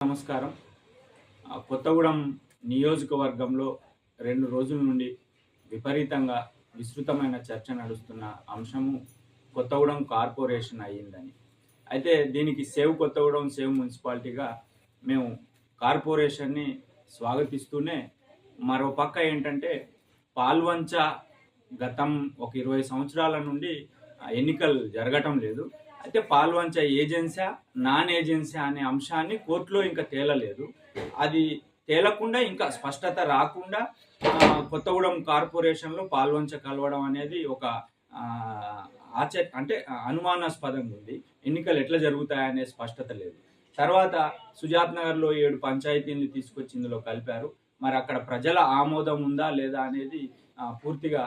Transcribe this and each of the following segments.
నమస్కారం. కొత్తగూడెం నియోజకవర్గంలో 2 రోజుల నుండి విపరీతంగా విస్తృతమైన చర్చ నడుస్తున్న అంశము కొత్తగూడెం కార్పొరేషన్ అయ్యిందని. అయితే దీనికి సేవ్ కొత్తగూడెం, సేవ్ మున్సిపాలిటీగా మేము కార్పొరేషన్‌ని స్వాగతిస్తూనే, మరో పక్క ఏంటంటే పాల్వంచ గతం ఒక 20 సంవత్సరాల నుండి ఎన్నికలు జరగటం లేదు. అయితే పాల్వంచ ఏజెన్సా, నాన్ ఏజెన్సా అనే అంశాన్ని కోర్టులో ఇంకా తేలలేదు. అది తేలకుండా ఇంకా స్పష్టత రాకుండా కొత్తగూడెం కార్పొరేషన్‌లో పాల్వంచ కలవడం అనేది ఒక అంటే అనుమానాస్పదంగా ఉంది. ఎన్నికలు ఎట్లా జరుగుతాయనే స్పష్టత లేదు. తర్వాత సుజాత్ నగర్‌లో 7 పంచాయతీల్ని తీసుకొచ్చి ఇందులో కలిపారు. మరి అక్కడ ప్రజల ఆమోదం ఉందా లేదా అనేది పూర్తిగా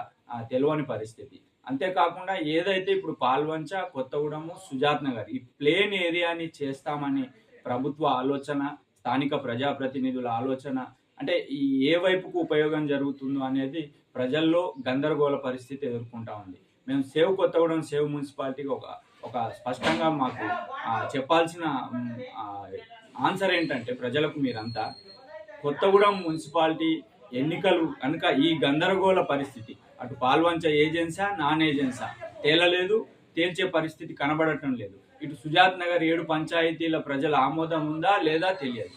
తెలవని పరిస్థితి. అంతేకాకుండా ఏదైతే ఇప్పుడు పాల్వంచ, కొత్తగూడెము, సుజాత్ నగర్ ఈ ప్లేన్ ఏరియాని చేస్తామని ప్రభుత్వ ఆలోచన, స్థానిక ప్రజాప్రతినిధుల ఆలోచన అంటే ఏ వైపుకు ఉపయోగం జరుగుతుందో అనేది ప్రజల్లో గందరగోళ పరిస్థితి ఎదుర్కొంటా ఉంది. మేము సేవ్ కొత్తగూడెం, సేవ్ మున్సిపాలిటీకి ఒక స్పష్టంగా మాకు చెప్పాల్సిన ఆన్సర్ ఏంటంటే ప్రజలకు మీరంతా కొత్తగూడెం మున్సిపాలిటీ ఎన్నికలు కనుక ఈ గందరగోళ పరిస్థితి అటు పాల్వంచ ఏజెన్సా, నాన్ ఏజెన్సా తేలలేదు, తేల్చే పరిస్థితి కనబడటం లేదు. ఇటు సుజాత్ నగర్ 7 పంచాయతీల ప్రజల ఆమోదం ఉందా లేదా తెలియదు.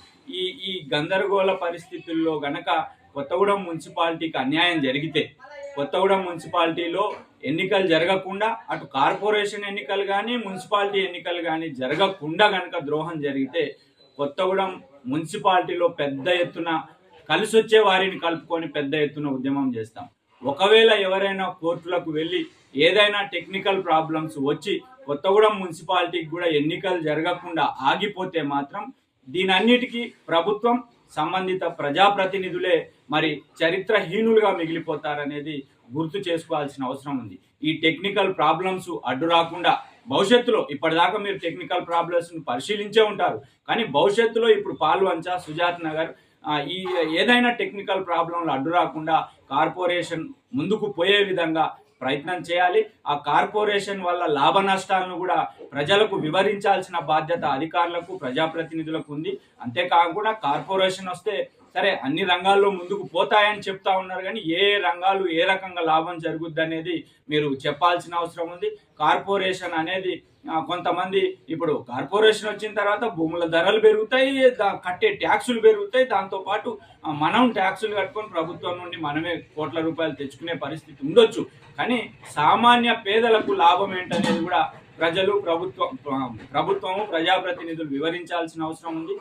ఈ గందరగోళ పరిస్థితుల్లో గనక కొత్తగూడెం మున్సిపాలిటీకి అన్యాయం జరిగితే, కొత్తగూడెం మున్సిపాలిటీలో ఎన్నికలు జరగకుండా అటు కార్పొరేషన్ ఎన్నికలు కానీ, మున్సిపాలిటీ ఎన్నికలు కానీ జరగకుండా గనక ద్రోహం జరిగితే కొత్తగూడెం మున్సిపాలిటీలో పెద్ద ఎత్తున కలిసొచ్చే వారిని కలుపుకొని పెద్ద ఎత్తున ఉద్యమం చేస్తాం. ఒకవేళ ఎవరైనా కోర్టులకు వెళ్ళి ఏదైనా టెక్నికల్ ప్రాబ్లమ్స్ వచ్చి కొత్తగూడెం మున్సిపాలిటీకి కూడా ఎన్నికలు జరగకుండా ఆగిపోతే మాత్రం దీనన్నిటికీ ప్రభుత్వం, సంబంధిత ప్రజాప్రతినిధులే మరి చరిత్రహీనులుగా మిగిలిపోతారనేది గుర్తు చేసుకోవాల్సిన అవసరం ఉంది. ఈ టెక్నికల్ ప్రాబ్లమ్స్ అడ్డు రాకుండా భవిష్యత్తులో, ఇప్పటిదాకా మీరు టెక్నికల్ ప్రాబ్లమ్స్ని పరిశీలించే ఉంటారు, కానీ భవిష్యత్తులో ఇప్పుడు పాల్వంచ, సుజాత్ నగర్ ఈ ఏదైనా టెక్నికల్ ప్రాబ్లంలు అడ్డు రాకుండా కార్పొరేషన్ ముందుకు పోయే విధంగా ప్రయత్నం చేయాలి. ఆ కార్పొరేషన్ వల్ల లాభ నష్టాలను కూడా ప్రజలకు వివరించాల్సిన బాధ్యత అధికారులకు, ప్రజాప్రతినిధులకు ఉంది. అంతేకాకుండా కార్పొరేషన్ వస్తే సరే అన్ని రంగాల్లో ముందుకు పోతాయని చెప్తా ఉన్నారు, కానీ ఏ రంగాలు ఏ రకంగా లాభం జరుగుద్ది అనేది మీరు చెప్పాల్సిన అవసరం ఉంది. కార్పొరేషన్ అనేది కొంతమంది ఇప్పుడు కార్పొరేషన్ వచ్చిన తర్వాత భూముల ధరలు పెరుగుతాయి, కట్టే ట్యాక్సులు పెరుగుతాయి, దాంతోపాటు మనం ట్యాక్సులు కట్టుకొని ప్రభుత్వం నుండి మనమే కోట్ల రూపాయలు తెచ్చుకునే పరిస్థితి ఉండొచ్చు. కానీ సామాన్య పేదలకు లాభం ఏంటనేది కూడా ప్రజలు, ప్రభుత్వము, ప్రజాప్రతినిధులు వివరించాల్సిన అవసరం ఉంది.